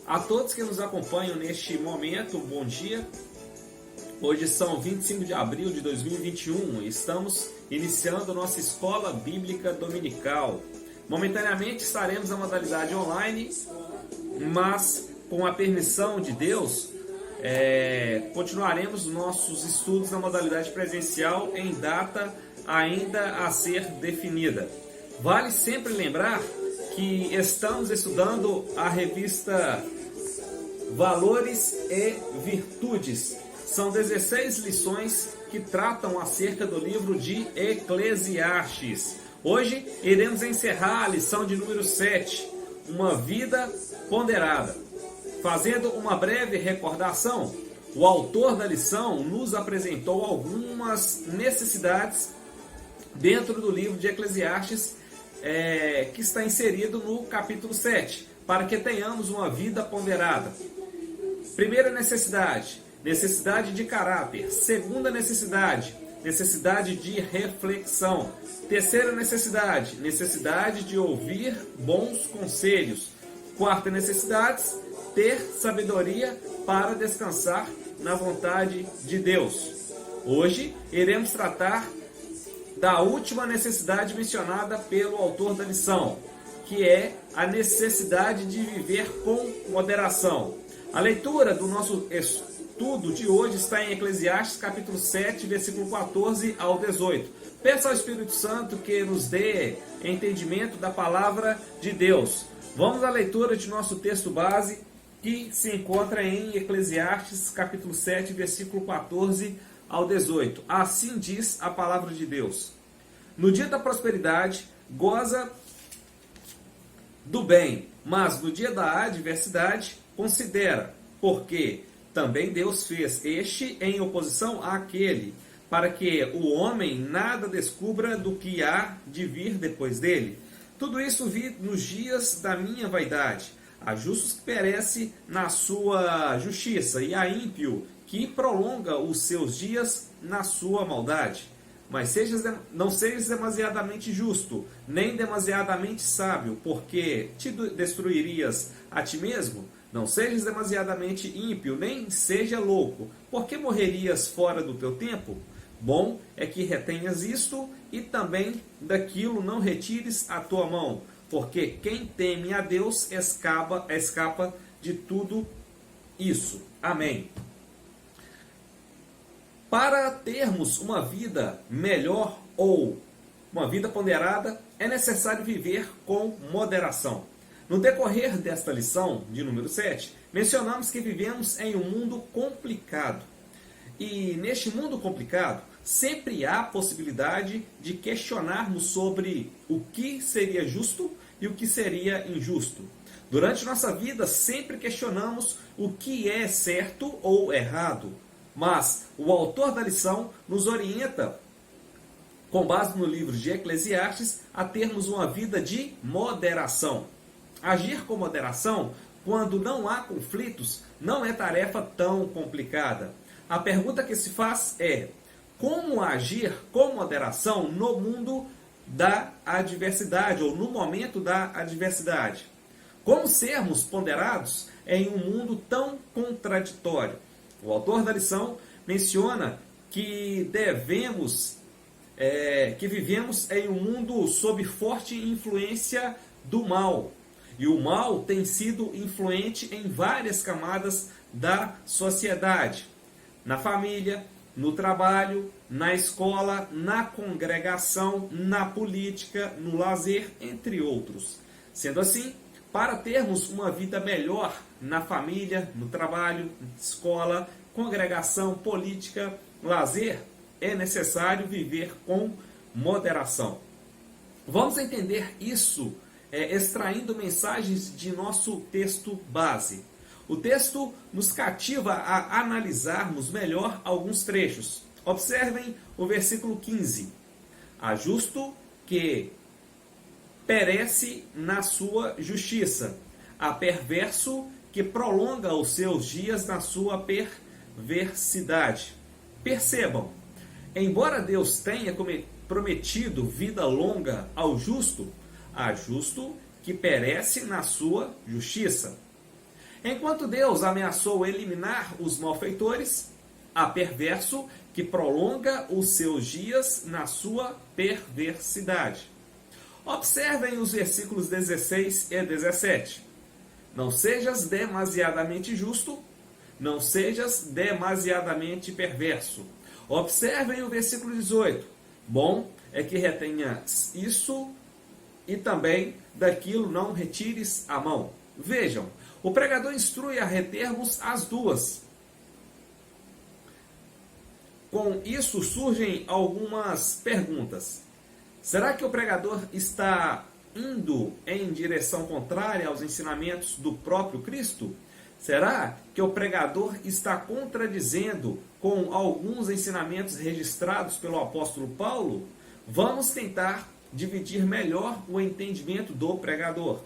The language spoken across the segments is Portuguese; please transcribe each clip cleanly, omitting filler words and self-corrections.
A todos que nos acompanham neste momento, bom dia. Hoje são 25 de abril de 2021 e estamos iniciando nossa Escola Bíblica Dominical. Momentaneamente estaremos na modalidade online, mas com a permissão de Deus, continuaremos nossos estudos na modalidade presencial em data ainda a ser definida. Vale sempre lembrar que estamos estudando a revista Valores e Virtudes. São 16 lições que tratam acerca do livro de Eclesiastes. Hoje iremos encerrar a lição de número 7, uma vida ponderada. Fazendo uma breve recordação, o autor da lição nos apresentou algumas necessidades dentro do livro de Eclesiastes, que está inserido no capítulo 7, para que tenhamos uma vida ponderada. Primeira necessidade, necessidade de caráter. Segunda necessidade, necessidade de reflexão. Terceira necessidade, necessidade de ouvir bons conselhos. Quarta necessidade, ter sabedoria para descansar na vontade de Deus. Hoje iremos tratar da última necessidade mencionada pelo autor da lição, que é a necessidade de viver com moderação. A leitura do nosso estudo de hoje está em Eclesiastes capítulo 7, versículo 14 ao 18. Peça ao Espírito Santo que nos dê entendimento da palavra de Deus. Vamos à leitura de nosso texto base, que se encontra em Eclesiastes capítulo 7, versículo 14 ao 18. Assim diz a palavra de Deus: no dia da prosperidade, goza do bem, mas no dia da adversidade, considera, porque também Deus fez este em oposição àquele, para que o homem nada descubra do que há de vir depois dele. Tudo isso vi nos dias da minha vaidade. Há justos que perece na sua justiça, e há ímpio que prolonga os seus dias na sua maldade. Mas não sejas demasiadamente justo, nem demasiadamente sábio, porque te destruirias a ti mesmo. Não sejas demasiadamente ímpio, nem seja louco, porque morrerias fora do teu tempo. Bom é que retenhas isto, e também daquilo não retires a tua mão, porque quem teme a Deus escapa de tudo isso. Amém. Para termos uma vida melhor ou uma vida ponderada, é necessário viver com moderação. No decorrer desta lição de número 7, mencionamos que vivemos em um mundo complicado. E neste mundo complicado, sempre há possibilidade de questionarmos sobre o que seria justo e o que seria injusto. Durante nossa vida, sempre questionamos o que é certo ou errado. Mas o autor da lição nos orienta, com base no livro de Eclesiastes, a termos uma vida de moderação. Agir com moderação, quando não há conflitos, não é tarefa tão complicada. A pergunta que se faz é: como agir com moderação no mundo da adversidade, ou no momento da adversidade? Como sermos ponderados em um mundo tão contraditório? O autor da lição menciona que vivemos em um mundo sob forte influência do mal. E o mal tem sido influente em várias camadas da sociedade. Na família, no trabalho, na escola, na congregação, na política, no lazer, entre outros. Sendo assim, para termos uma vida melhor na família, no trabalho, escola, congregação, política, lazer, é necessário viver com moderação. Vamos entender isso extraindo mensagens de nosso texto base. O texto nos cativa a analisarmos melhor alguns trechos. Observem o versículo 15. Há justo que perece na sua justiça, há perverso que prolonga os seus dias na sua perversidade. Percebam, embora Deus tenha prometido vida longa ao justo, há justo que perece na sua justiça. Enquanto Deus ameaçou eliminar os malfeitores, há perverso que prolonga os seus dias na sua perversidade. Observem os versículos 16 e 17. Não sejas demasiadamente justo, não sejas demasiadamente perverso. Observem o versículo 18. Bom é que retenhas isso e também daquilo não retires a mão. Vejam, o pregador instrui a retermos as duas. Com isso surgem algumas perguntas. Será que o pregador está indo em direção contrária aos ensinamentos do próprio Cristo? Será que o pregador está contradizendo com alguns ensinamentos registrados pelo apóstolo Paulo? Vamos tentar dividir melhor o entendimento do pregador.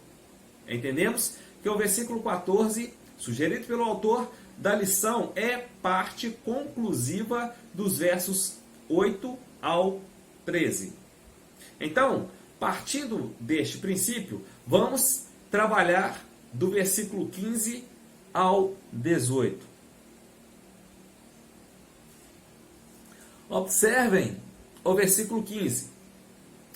Entendemos que o versículo 14, sugerido pelo autor da lição, é parte conclusiva dos versos 8 ao 13. Então, partindo deste princípio, vamos trabalhar do versículo 15 ao 18. Observem o versículo 15.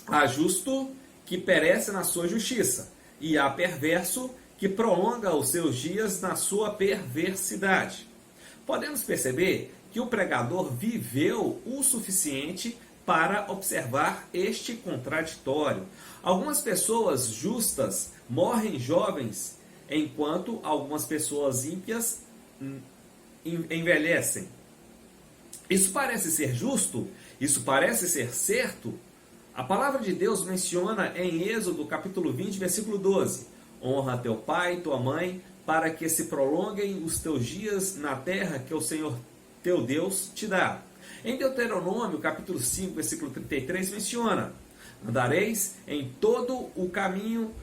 Há justo que perece na sua justiça, e há perverso que prolonga os seus dias na sua perversidade. Podemos perceber que o pregador viveu o suficiente para observar este contraditório. Algumas pessoas justas morrem jovens, enquanto algumas pessoas ímpias envelhecem. Isso parece ser justo? Isso parece ser certo? A palavra de Deus menciona em Êxodo capítulo 20, versículo 12: honra teu pai e tua mãe, para que se prolonguem os teus dias na terra que o Senhor teu Deus te dá. Em Deuteronômio capítulo 5, versículo 33 menciona: andareis em todo o caminho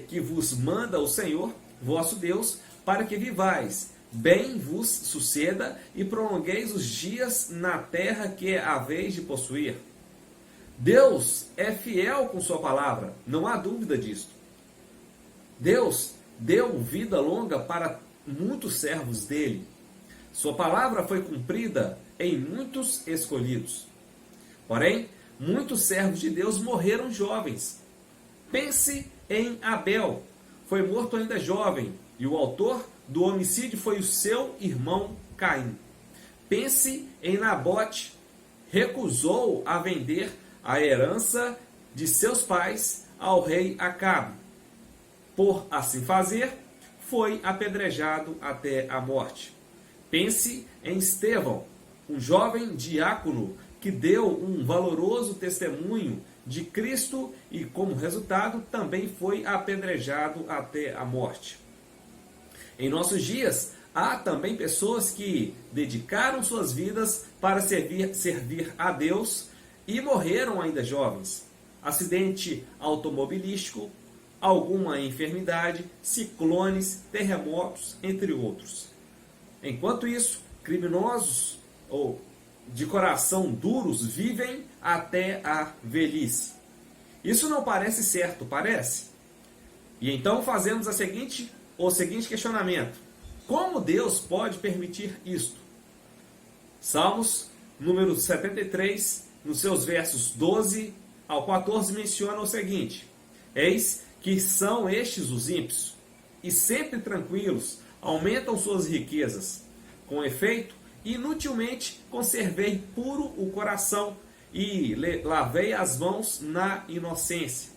que vos manda o Senhor, vosso Deus, para que vivais, bem vos suceda e prolongueis os dias na terra que haveis de possuir. Deus é fiel com sua palavra, não há dúvida disso. Deus deu vida longa para muitos servos dele. Sua palavra foi cumprida em muitos escolhidos. Porém, muitos servos de Deus morreram jovens. Pense em Abel. Foi morto ainda jovem, e o autor do homicídio foi o seu irmão Caim. Pense em Nabote. Recusou a vender a herança de seus pais ao rei Acabe. Por assim fazer, foi apedrejado até a morte. Pense em Estevão, um jovem diácono que deu um valoroso testemunho de Cristo e, como resultado, também foi apedrejado até a morte. Em nossos dias, há também pessoas que dedicaram suas vidas para servir a Deus e morreram ainda jovens. Acidente automobilístico, alguma enfermidade, ciclones, terremotos, entre outros. Enquanto isso, criminosos ou de coração duros vivem até a velhice. Isso não parece certo, parece? E então fazemos o seguinte questionamento: como Deus pode permitir isto? Salmos número 73, nos seus versos 12 ao 14, menciona o seguinte: eis que são estes os ímpios, e sempre tranquilos, aumentam suas riquezas. Com efeito, inutilmente conservei puro o coração e lavei as mãos na inocência.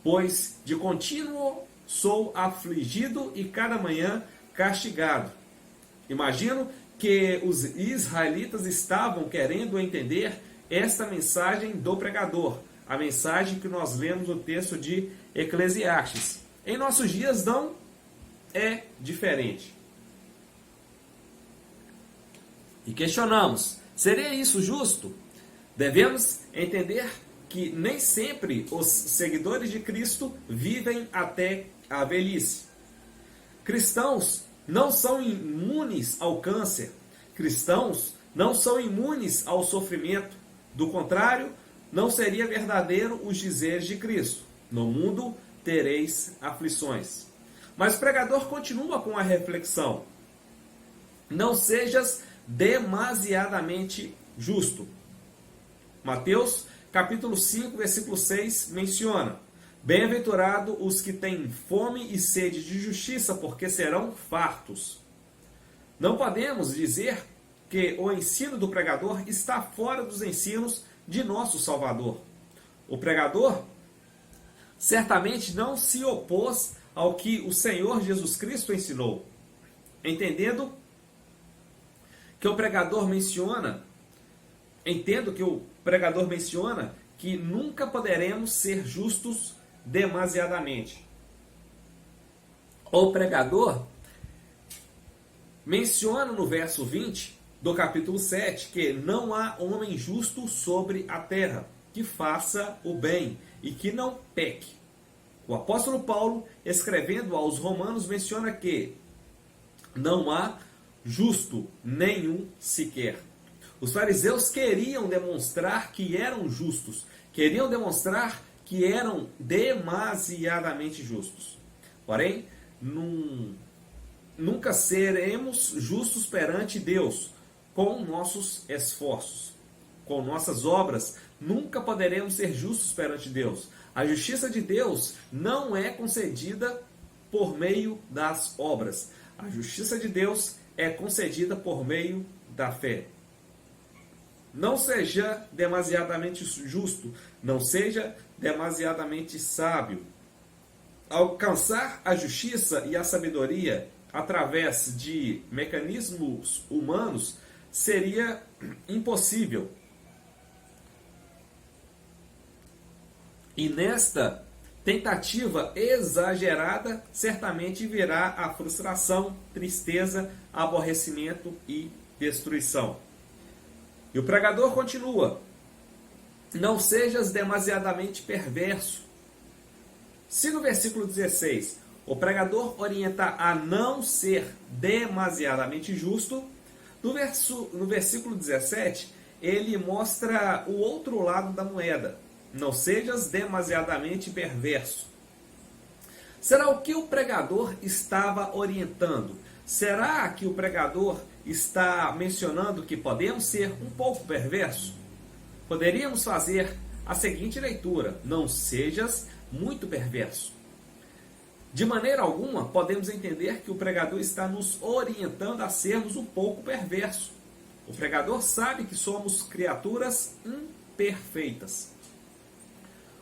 Pois de contínuo sou afligido e cada manhã castigado. Imagino que os israelitas estavam querendo entender esta mensagem do pregador, a mensagem que nós lemos no texto de Eclesiastes. Em nossos dias não é diferente. E questionamos: seria isso justo? Devemos entender que nem sempre os seguidores de Cristo vivem até a velhice. Cristãos não são imunes ao câncer. Cristãos não são imunes ao sofrimento. Do contrário, não seria verdadeiro os dizeres de Cristo: no mundo tereis aflições. Mas o pregador continua com a reflexão: não sejas demasiadamente justo. Mateus capítulo 5, versículo 6 menciona: bem-aventurado os que têm fome e sede de justiça, porque serão fartos. Não podemos dizer que o ensino do pregador está fora dos ensinos de nosso Salvador. O pregador certamente não se opôs ao que o Senhor Jesus Cristo ensinou, entendo que o pregador menciona que nunca poderemos ser justos demasiadamente. O pregador menciona no verso 20 do capítulo 7 que não há homem justo sobre a terra que faça o bem e que não peque. O apóstolo Paulo, escrevendo aos Romanos, menciona que não há justo nenhum sequer. Os fariseus queriam demonstrar que eram justos, queriam demonstrar que eram demasiadamente justos. Porém, nunca seremos justos perante Deus com nossos esforços, com nossas obras. Nunca poderemos ser justos perante Deus. A justiça de Deus não é concedida por meio das obras. A justiça de Deus é concedida por meio da fé. Não seja demasiadamente justo, não seja demasiadamente sábio. Alcançar a justiça e a sabedoria através de mecanismos humanos seria impossível. E nesta tentativa exagerada, certamente virá a frustração, tristeza, aborrecimento e destruição. E o pregador continua: não sejas demasiadamente perverso. Se no versículo 16 o pregador orienta a não ser demasiadamente justo, no versículo 17 ele mostra o outro lado da moeda: não sejas demasiadamente perverso. Será o que o pregador estava orientando? Será que o pregador está mencionando que podemos ser um pouco perversos? Poderíamos fazer a seguinte leitura: não sejas muito perverso. De maneira alguma, podemos entender que o pregador está nos orientando a sermos um pouco perversos. O pregador sabe que somos criaturas imperfeitas.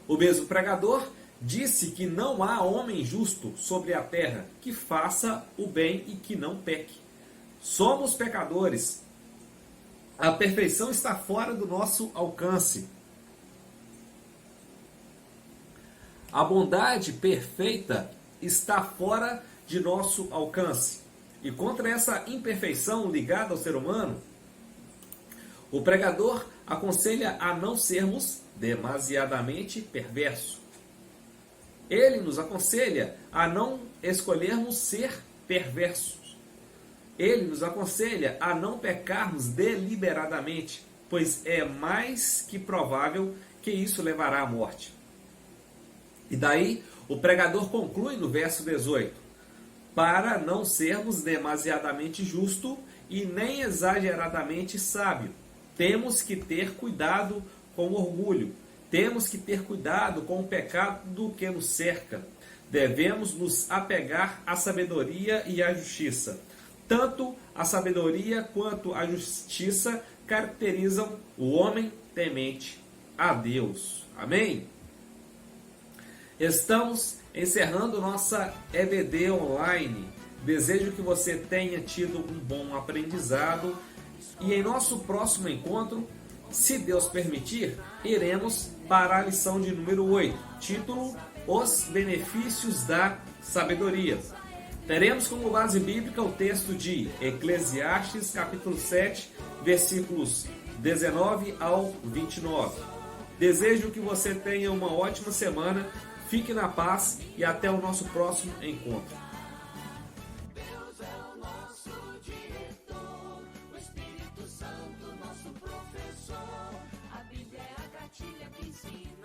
O mesmo pregador disse que não há homem justo sobre a terra que faça o bem e que não peque. Somos pecadores. A perfeição está fora do nosso alcance. A bondade perfeita está fora de nosso alcance. E contra essa imperfeição ligada ao ser humano, o pregador aconselha a não sermos demasiadamente perversos. Ele nos aconselha a não escolhermos ser perversos. Ele nos aconselha a não pecarmos deliberadamente, pois é mais que provável que isso levará à morte. E daí o pregador conclui no verso 18: para não sermos demasiadamente justo e nem exageradamente sábio, temos que ter cuidado com o orgulho, temos que ter cuidado com o pecado que nos cerca. Devemos nos apegar à sabedoria e à justiça. Tanto a sabedoria quanto a justiça caracterizam o homem temente a Deus. Amém? Estamos encerrando nossa EBD online. Desejo que você tenha tido um bom aprendizado e em nosso próximo encontro, se Deus permitir, iremos para a lição de número 8, título: Os benefícios da sabedoria. Teremos como base bíblica o texto de Eclesiastes, capítulo 7, versículos 19 ao 29. Desejo que você tenha uma ótima semana, fique na paz e até o nosso próximo encontro. Deus é o nosso diretor, o Espírito Santo, nosso professor. A Bíblia é a cartilha que ensina.